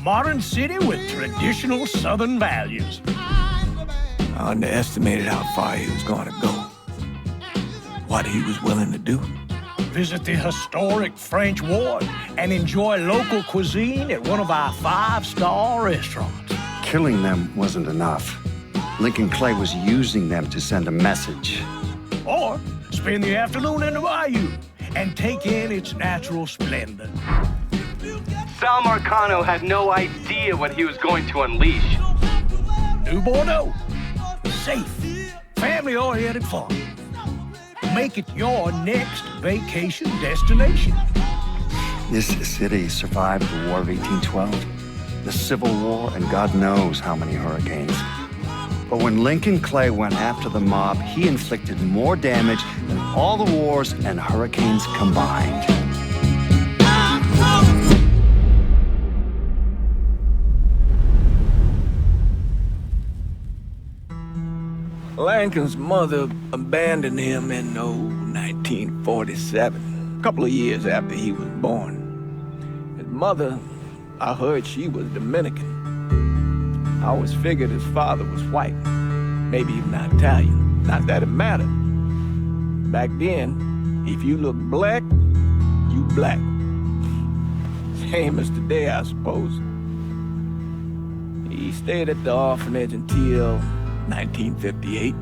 modern city with traditional Southern values. I underestimated how far he was going to go. What he was willing to do. Visit the historic French Ward and enjoy local cuisine at one of our 5-star restaurants. Killing them wasn't enough. Lincoln Clay was using them to send a message. Or spend the afternoon in the bayou and take in its natural splendor. Sal Marcano had no idea what he was going to unleash. New Bordeaux. Safe, family-oriented farm. Make it your next vacation destination. This city survived the War of 1812, the Civil War, and God knows how many hurricanes. But when Lincoln Clay went after the mob, he inflicted more damage than all the wars and hurricanes combined. Lincoln's mother abandoned him in 1947, a couple of years after he was born. His mother, I heard she was Dominican. I always figured his father was white, maybe even Italian. Not that it mattered. Back then, if you looked black, you black. Same as today, I suppose. He stayed at the orphanage until 1958.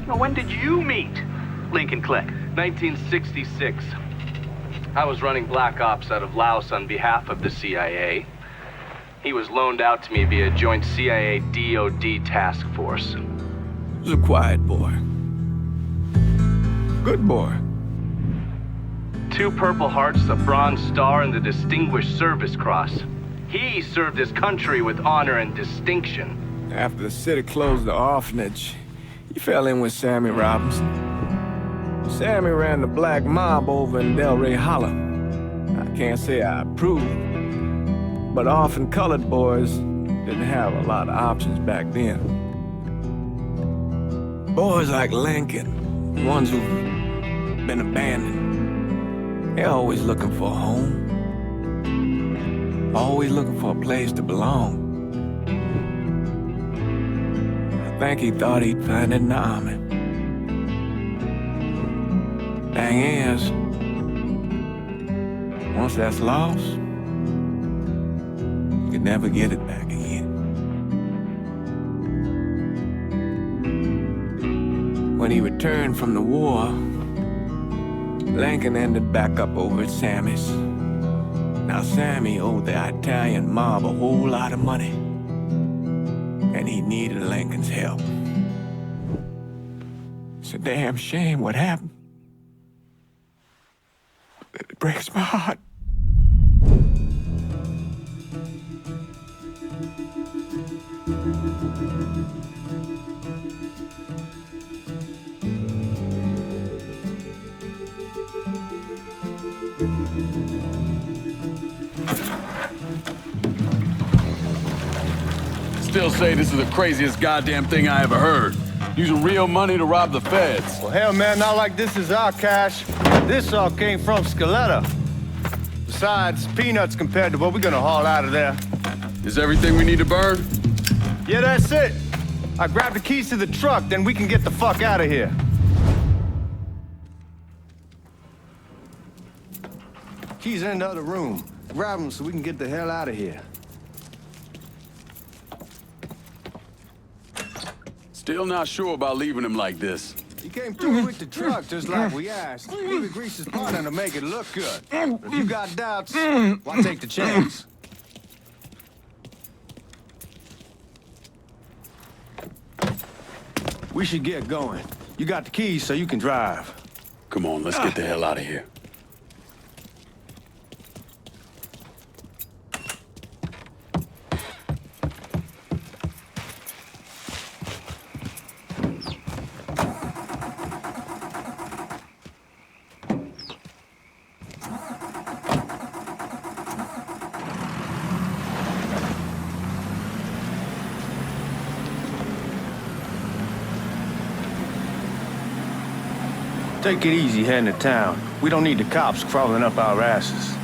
Now, when did you meet Lincoln Clay? 1966. I was running Black Ops out of Laos on behalf of the CIA. He was loaned out to me via joint CIA-DOD task force. He was a quiet boy. Good boy. 2 Purple Hearts, a Bronze Star, and the Distinguished Service Cross. He served his country with honor and distinction. After the city closed the orphanage, he fell in with Sammy Robinson. Sammy ran the black mob over in Delray Hollow. I can't say I approved, but orphan colored boys didn't have a lot of options back then. Boys like Lincoln, ones who've been abandoned, they're always looking for a home. Always looking for a place to belong. I think he thought he'd find it in the army. Thing is, once that's lost, you can never get it back again. When he returned from the war, Lincoln ended back up over at Sammy's. Now Sammy owed the Italian mob a whole lot of money, and he needed Lincoln's help. It's a damn shame what happened. It breaks my heart. Still say this is the craziest goddamn thing I ever heard. Using real money to rob the feds. Well, hell, man, not like this is our cash. This all came from Scaletta. Besides, peanuts compared to what we're gonna haul out of there. Is everything we need to burn? Yeah, that's it. I grab the keys to the truck, then we can get the fuck out of here. Keys are in the other room. Grab them so we can get the hell out of here. Still not sure about leaving him like this. He came through with the truck just like we asked. Maybe grease his partner to make it look good. If you got doubts, why take the chance? We should get going. You got the keys so you can drive. Come on, let's get the hell out of here. Take it easy heading to town. We don't need the cops crawling up our asses.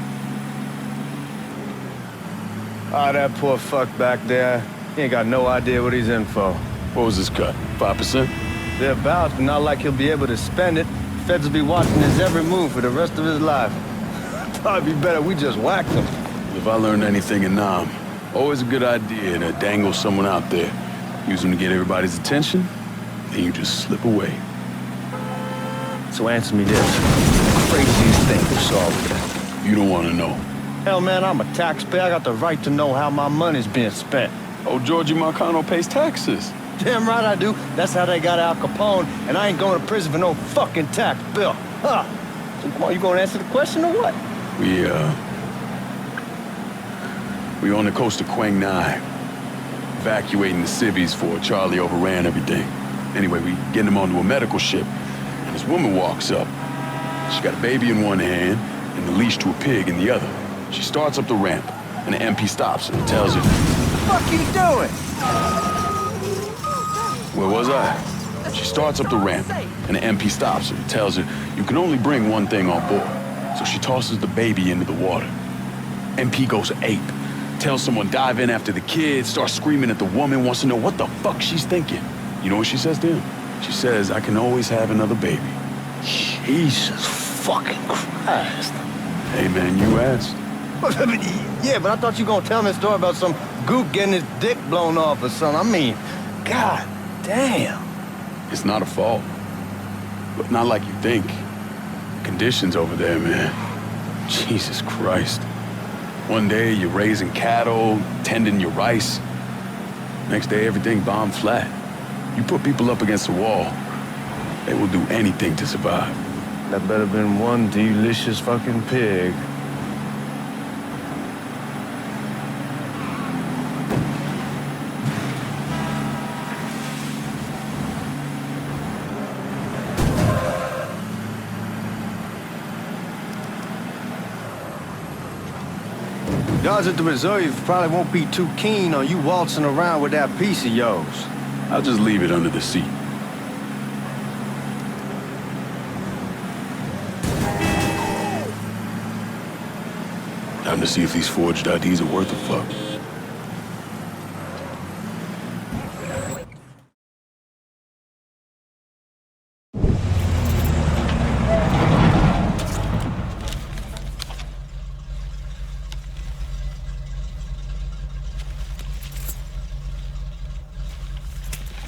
Ah, that poor fuck back there. He ain't got no idea what he's in for. What was his cut? 5%? Thereabouts, but not like he'll be able to spend it. Feds will be watching his every move for the rest of his life. Probably be better we just whacked him. If I learned anything in Nam, always a good idea to dangle someone out there. Use them to get everybody's attention, then you just slip away. So answer me this. Craziest thing you saw with You don't want to know. Hell, man, I'm a taxpayer. I got the right to know how my money's being spent. Oh, Georgie Marcano pays taxes. Damn right I do. That's how they got Al Capone, and I ain't going to prison for no fucking tax bill. Huh. So come on, you gonna answer the question or what? We on the coast of Quang Nai, evacuating the civvies for Charlie overran everything. Anyway, we getting him onto a medical ship, and this woman walks up. She got a baby in one hand and the leash to a pig in the other. She starts up the ramp, and the MP stops her and tells her, What the fuck you doing? where was I? She starts up the ramp, and the MP stops her and tells her, you can only bring one thing on board. So she tosses the baby into the water. MP goes ape. Tells someone dive in after the kid, starts screaming at the woman, wants to know what the fuck she's thinking. You know what she says to him? She says, I can always have another baby. Jesus fucking Christ. Hey man, you asked. Yeah, but I thought you were gonna tell me a story about some gook getting his dick blown off or something. I mean, god damn. It's not a fault. But not like you think. Conditions over there, man. Jesus Christ. One day you're raising cattle, tending your rice. Next day everything bombed flat. You put people up against the wall, they will do anything to survive. That better been one delicious fucking pig. Guards at the reserve probably won't be too keen on you waltzing around with that piece of yours. I'll just leave it under the seat. Time to see if these forged IDs are worth a fuck.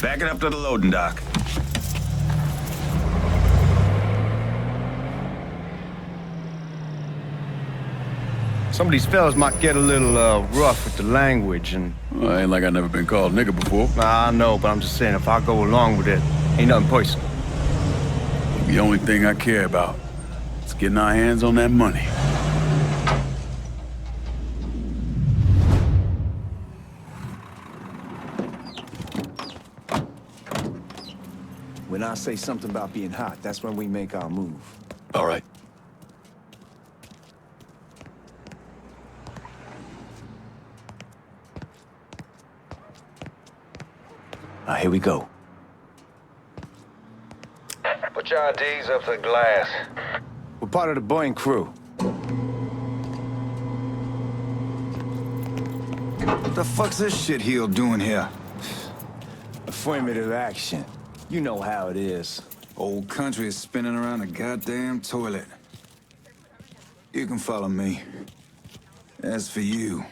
Back it up to the loading dock. Some of these fellas might get a little rough with the language and... Well, ain't like I never been called nigga before. I know, but I'm just saying, if I go along with it, ain't nothing personal. The only thing I care about is getting our hands on that money. When I say something about being hot, that's when we make our move. All right. Now, here we go. Put your IDs up to the glass. We're part of the Boeing crew. What the fuck's this shitheel doing here? Affirmative action. You know how it is. Old country is spinning around a goddamn toilet. You can follow me. As for you,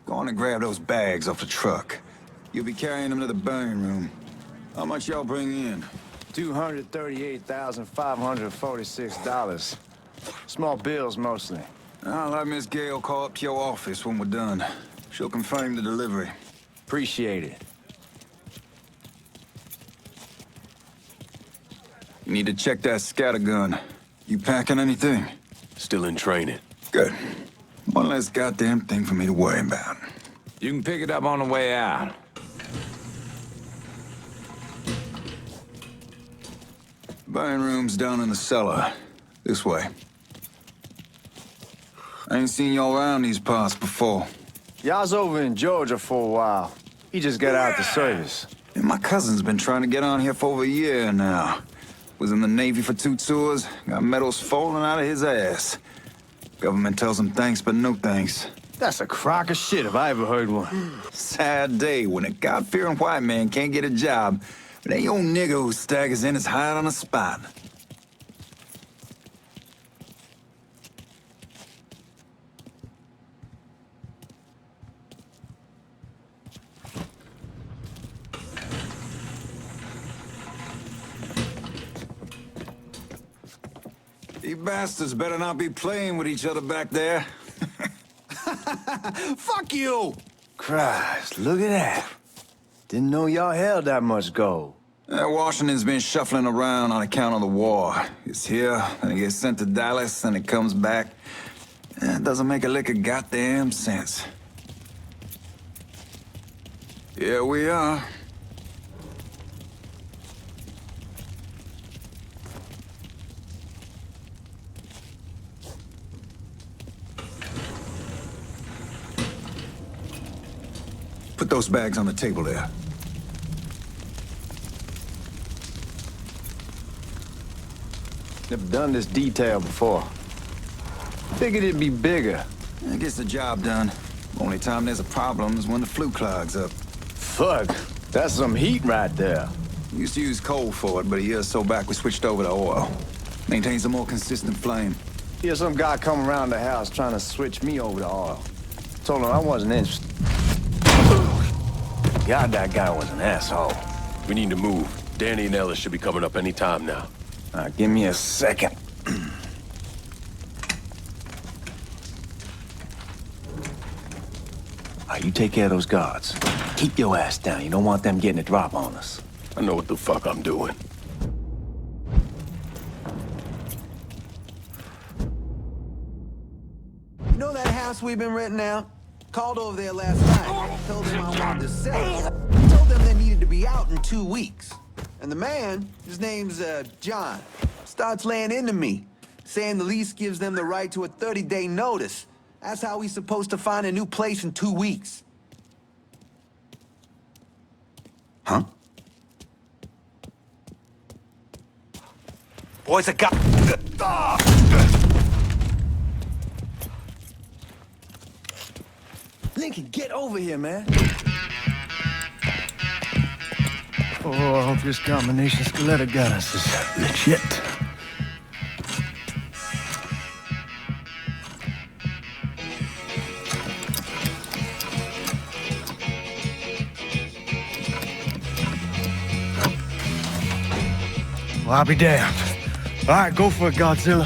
go on and grab those bags off the truck. You'll be carrying them to the burning room. How much y'all bring in? $238,546. Small bills, mostly. I'll let Miss Gale call up to your office when we're done. She'll confirm the delivery. Appreciate it. You need to check that scattergun. You packing anything? Still in training. Good. One less goddamn thing for me to worry about. You can pick it up on the way out. Burning room's down in the cellar. This way. I ain't seen y'all around these parts before. Y'all's over in Georgia for a while. He just got out the service. And my cousin's been trying to get on here for over a year now. Was in the Navy for 2 tours, got medals falling out of his ass. Government tells him thanks, but no thanks. That's a crock of shit if I ever heard one. Sad day when a God-fearing white man can't get a job, but ain't old nigga who staggers in his hide on the spot. You bastards better not be playing with each other back there. Fuck you! Christ, look at that. Didn't know y'all held that much gold. Washington's been shuffling around on account of the war. It's here, and it gets sent to Dallas, and it comes back. It doesn't make a lick of goddamn sense. Here we are. Put those bags on the table there. Never done this detail before. Figured it'd be bigger. It gets the job done. Only time there's a problem is when the flue clogs up. Fuck, that's some heat right there. We used to use coal for it, but a year or so back we switched over to oil. Maintains a more consistent flame. Here's some guy come around the house trying to switch me over to oil. Told him I wasn't interested. God, that guy was an asshole. We need to move. Danny and Ellis should be coming up any time now. Give me a second. You take care of those guards. Keep your ass down. You don't want them getting a drop on us. I know what the fuck I'm doing. You know that house we've been renting out? Called over there last night. Told them I wanted to sell it. Told them they needed to be out in 2 weeks. And the man, his name's John, starts laying into me, saying the lease gives them the right to a 30-day notice. That's how he's supposed to find a new place in 2 weeks. Huh? Boys, I got... Lincoln, get over here, man. Oh, I hope this combination Scaletta got us is legit. Well, I'll be damned. All right, go for it, Godzilla.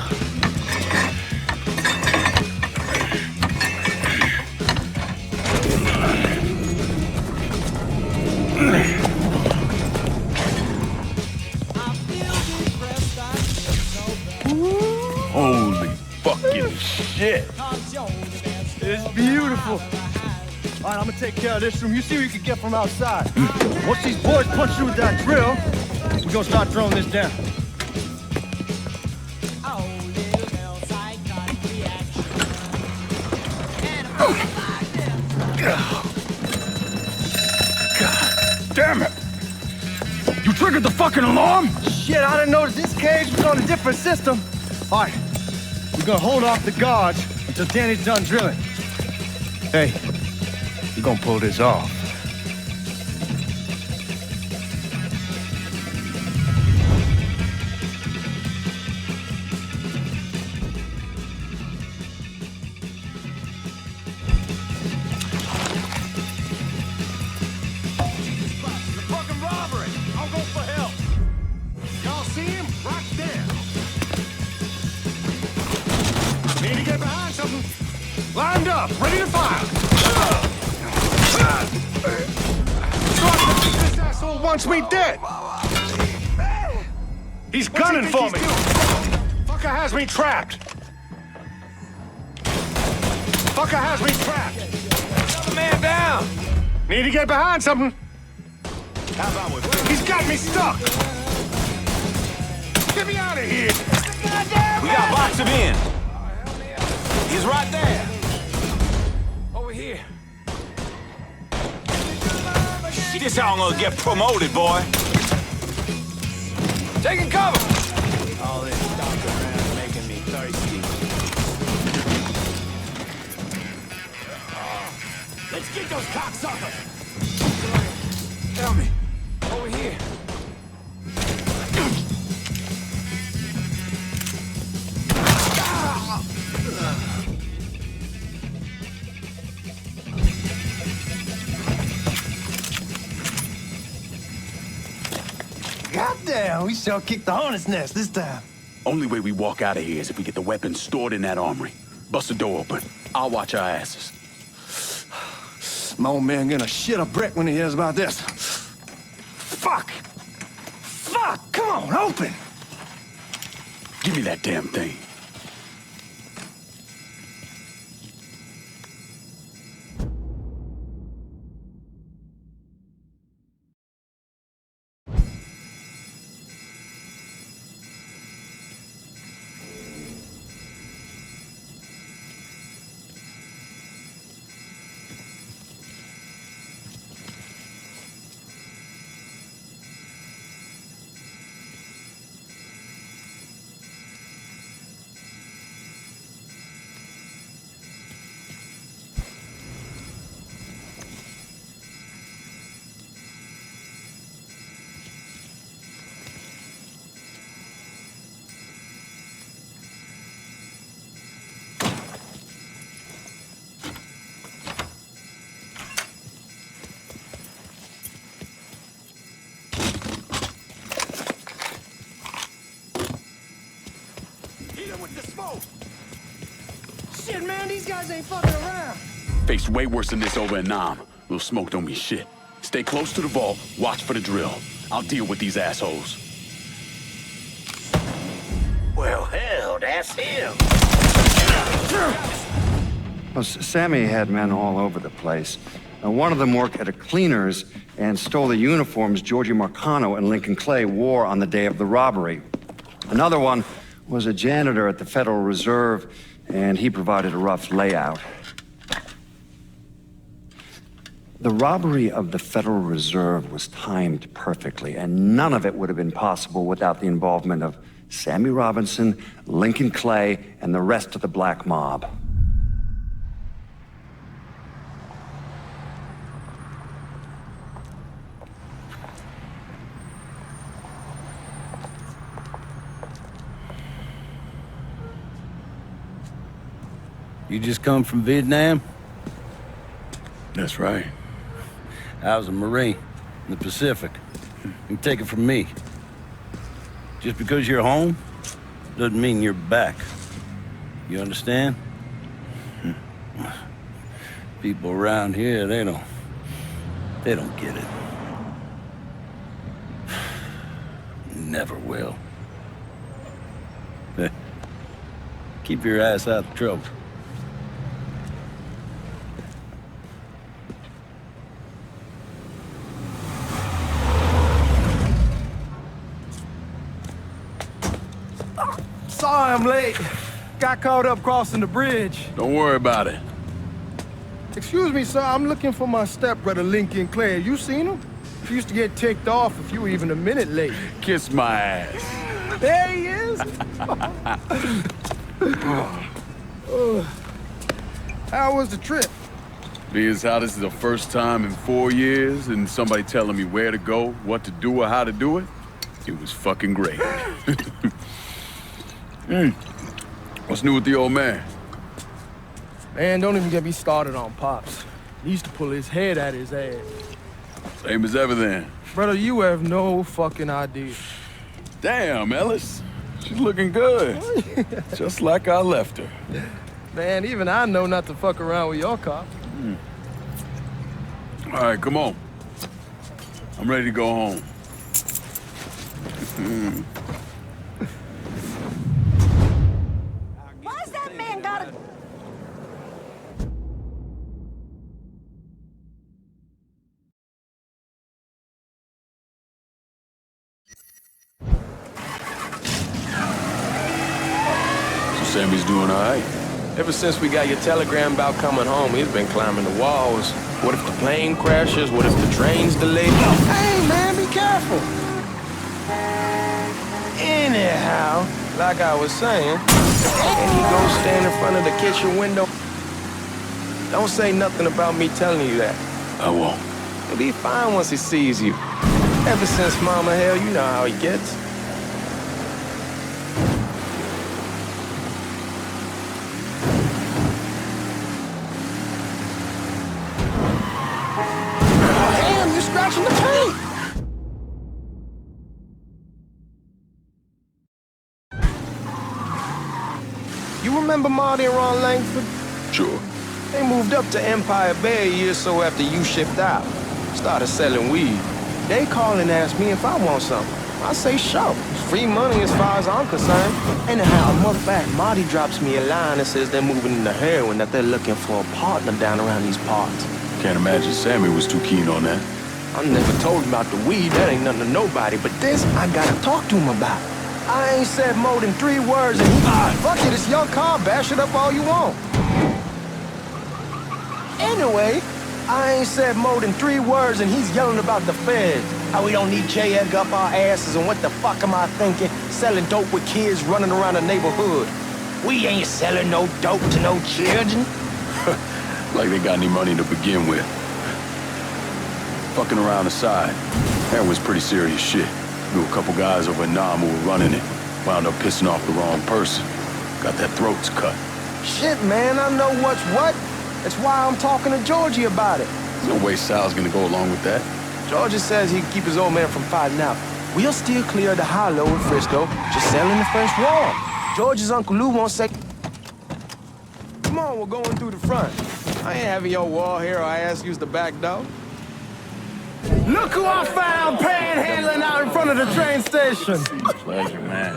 Holy fucking shit. It's beautiful. All right, I'm gonna take care of this room. You see what you can get from outside. Once these boys punch through with that drill, we're gonna start throwing this down. God damn it. You triggered the fucking alarm? Shit, I didn't notice this cage was on a different system. All right, we're gonna hold off the guards until Danny's done drilling. Hey, we're gonna pull this off. Lined up, ready to fire. This asshole wants me dead. He's gunning for me. Fucker has me trapped. Fucker has me trapped. Another man down. Need to get behind something. How about with He's got me stuck. Get me out of here. We got box him in. He's right there. Over here. This how I'm gonna get promoted, boy. Taking cover. All this stuff around making me thirsty. Get those cocksuckers! Help me. Over here. Goddamn, we sure kicked the hornet's nest this time. Only way we walk out of here is if we get the weapons stored in that armory. Bust the door open. I'll watch our asses. My old man gonna shit a brick when he hears about this. Fuck! Fuck! Come on, open! Give me that damn thing. Shit, man, these guys ain't fucking around. Faced way worse than this over in Nam. Little smoke don't mean shit. Stay close to the vault, watch for the drill. I'll deal with these assholes. Well, hell, that's him. Well, Sammy had men all over the place. One of them worked at a cleaner's and stole the uniforms Georgie Marcano and Lincoln Clay wore on the day of the robbery. Another one was a janitor at the Federal Reserve, and he provided a rough layout. The robbery of the Federal Reserve was timed perfectly, and none of it would have been possible without the involvement of Sammy Robinson, Lincoln Clay, and the rest of the black mob. You just come from Vietnam? That's right. I was a Marine in the Pacific. You take it from me. Just because you're home doesn't mean you're back. You understand? People around here, they don't get it. Never will. Keep your ass out of trouble. Sorry I'm late. Got caught up crossing the bridge. Don't worry about it. Excuse me, sir. I'm looking for my stepbrother, Lincoln Clay. You seen him? He used to get ticked off if you were even a minute late. Kiss my ass. There he is. How was the trip? Being as how this is the first time in 4 years and somebody telling me where to go, what to do, or how to do it, it was fucking great. What's new with the old man? Man, don't even get me started on Pops. He used to pull his head out his ass. Same as ever then. Brother, you have no fucking idea. Damn, Ellis. She's looking good. Just like I left her. Man, even I know not to fuck around with your cop. All right, come on. I'm ready to go home. Why's that man gotta... So Sammy's doing all right? Ever since we got your telegram about coming home, he's been climbing the walls. What if the plane crashes? What if the train's delayed? Hey, man, be careful. Anyhow, Like I was saying, and he goes stand in front of the kitchen window. Don't say nothing about me telling you that. I won't. He'll be fine once he sees you. Ever since Mama, hell, you know how he gets. Damn, you're scratching the paint! You remember Marty and Ron Langford? Sure. They moved up to Empire Bay a year or so after you shipped out. Started selling weed. They call and ask me if I want something. I say sure. It's free money as far as I'm concerned. Anyhow, a month back, Marty drops me a line that says they're moving into heroin, that they're looking for a partner down around these parts. Can't imagine Sammy was too keen on that. I never told him about the weed, that ain't nothing to nobody, but this I gotta talk to him about. I ain't said more than 3 words and he, fuck it, it's your car, bash it up all you want. Anyway, I ain't said more than 3 words and he's yelling about the feds. How we don't need J. Edgar up our asses and what the fuck am I thinking? Selling dope with kids running around the neighborhood. We ain't selling no dope to no children. Like they got any money to begin with. Fucking around the side. Heroin's pretty serious shit. Knew a couple guys over in Nam who were running it. Wound up pissing off the wrong person. Got their throats cut. Shit, man, I know what's what. That's why I'm talking to Georgie about it. There's no way Sal's gonna go along with that. Georgie says he can keep his old man from fighting out. We'll still clear the hollow in Frisco, just selling the first wall. George's Uncle Lou won't say... Come on, we're going through the front. I ain't having your wall here or I ask use the back door. Look who I found panhandling out in front of the train station. Pleasure, man.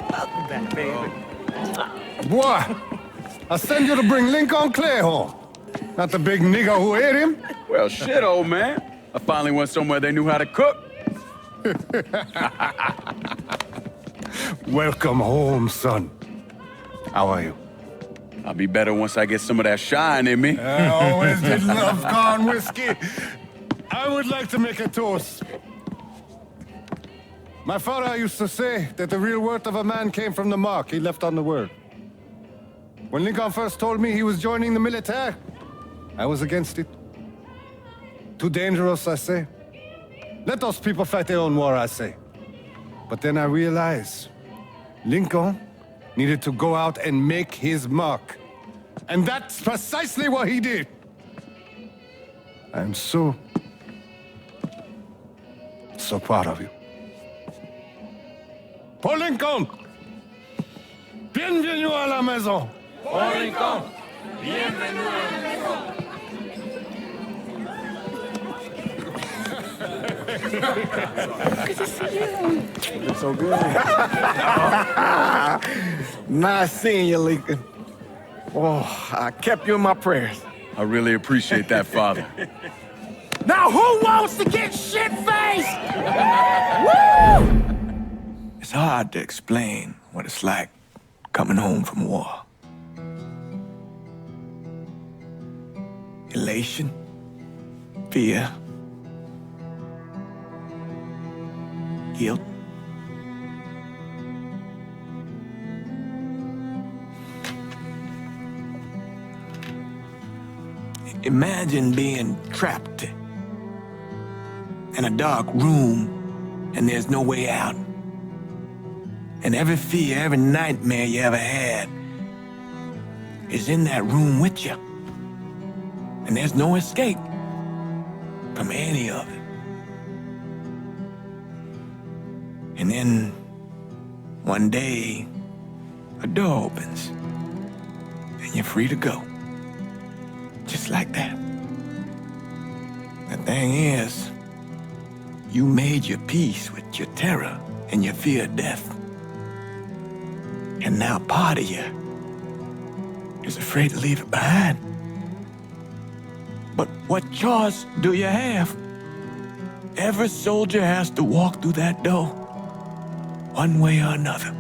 Welcome back, baby. Boy, I send you to bring Lincoln Clay home. Not the big nigger who ate him. Well, shit, old man. I finally went somewhere they knew how to cook. Welcome home, son. How are you? I'll be better once I get some of that shine in me. I always did love corn whiskey. I would like to make a toast. My father used to say that the real worth of a man came from the mark he left on the world. When Lincoln first told me he was joining the military, I was against it. Too dangerous, I say. Let those people fight their own war, I say. But then I realized Lincoln needed to go out and make his mark. And that's precisely what he did. I'm so proud of you. Paul Lincoln! Bienvenue à la maison! Paul Lincoln, bienvenue à la maison. Good to see you. You're so good. Nice seeing you, Lincoln. Oh, I kept you in my prayers. I really appreciate that, Father. Now who wants to get shit-faced? Woo! It's hard to explain what it's like coming home from war. Elation, fear, guilt. Imagine being trapped in a dark room and there's no way out. And every fear, every nightmare you ever had is in that room with you. And there's no escape from any of it. And then one day, a door opens and you're free to go. Just like that. The thing is, you made your peace with your terror and your fear of death. And now part of you is afraid to leave it behind. But what choice do you have? Every soldier has to walk through that door, one way or another.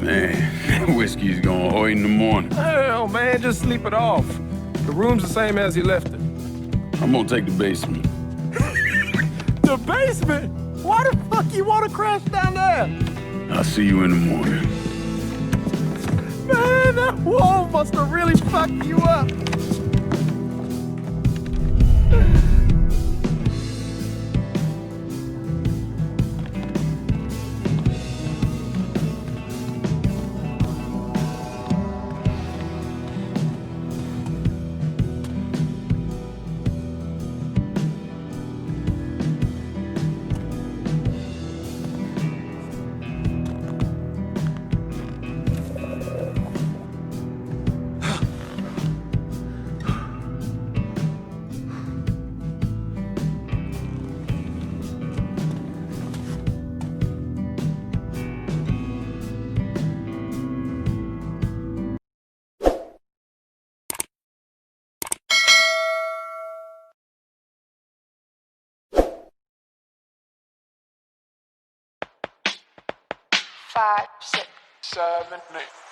Man, whiskey's going hoy in the morning. Hell, man, just sleep it off. The room's the same as you left it. I'm gonna take the basement. The basement? Why the fuck you want to crash down there? I'll see you in the morning. Man, that wall must have really fucked you up. Five, six, 7, 8.